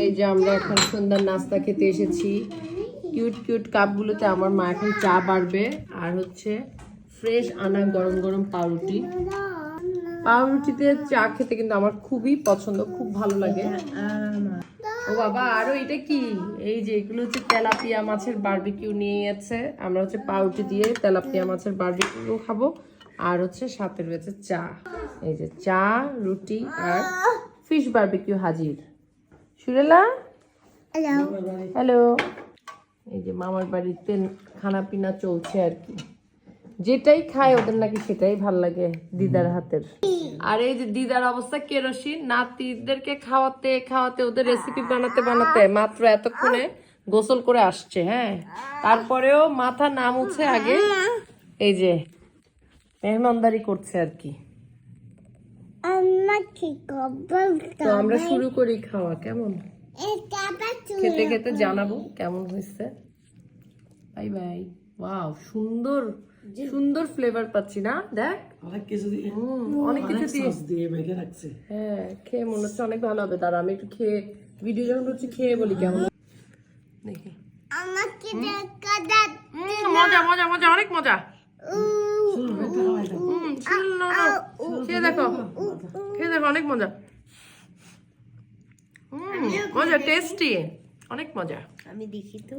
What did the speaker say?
এই যে আমরা এখন সন্ধ্যার নাস্তা খেতে এসেছি। কিউট কিউট কাপগুলোতে আমার মা এখন চা বাড়বে, আর হচ্ছে ফ্রেশ আনা গরম গরম পাউরুটি। পাউরুটিতে চা খেতে কিন্তু আমার খুবই পছন্দ, খুব ভালো লাগে। ও বাবা, আরো এটা কি? এই যে এগুলো হচ্ছে তেলাপিয়া মাছের বারবিকিউ নিয়ে গেছে। আমরা হচ্ছে পাউরুটি দিয়ে তেলাপিয়া মাছের বারবিকিউ খাবো, আর হচ্ছে সাথে রয়েছে চা। এই যে চা, রুটি আর ফিশ বারবিকিউ হাজির। সুরেলা, হ্যালো। এই যে মামার বাড়িতে খানা পিনা চলছে আর কি, যেটাই খায় ওদের নাকি সেটাই ভাল লাগে দিদার হাতের। আর এই যে দিদার অবস্থা কেরোসিন, নাতিদেরকে খাওয়াতে খাওয়াতে ওদের রেসিপি বানাতে বানাতে মাত্র এতক্ষণে গোসল করে আসছে। হ্যাঁ, তারপরেও মাথা না মুছে আগে এই যে মেহমানদারি করছে আর কি। তো আমরা শুরু করি খাওয়া। কেমন খেতে খেতে জানাবো কেমন হয়েছে। Bye bye. ওয়াও, সুন্দর সুন্দর ফ্লেভার পাচ্ছি না? দেখ অনেক কিছু দিয়ে মেখে রাখছে। হ্যাঁ, খেয়ে মনে হচ্ছে অনেক ভালো হবে। দাঁড়া আমি একটু খেয়ে, ভিডিও যখন হচ্ছে খেয়ে বলি কেমন। দেখি, মজা মজা মজা, অনেক মজা। খেয়ে দেখো, খেয়ে দেখো, অনেক মজা। মজা, টেস্টি, অনেক মজা। আমি দেখি তো।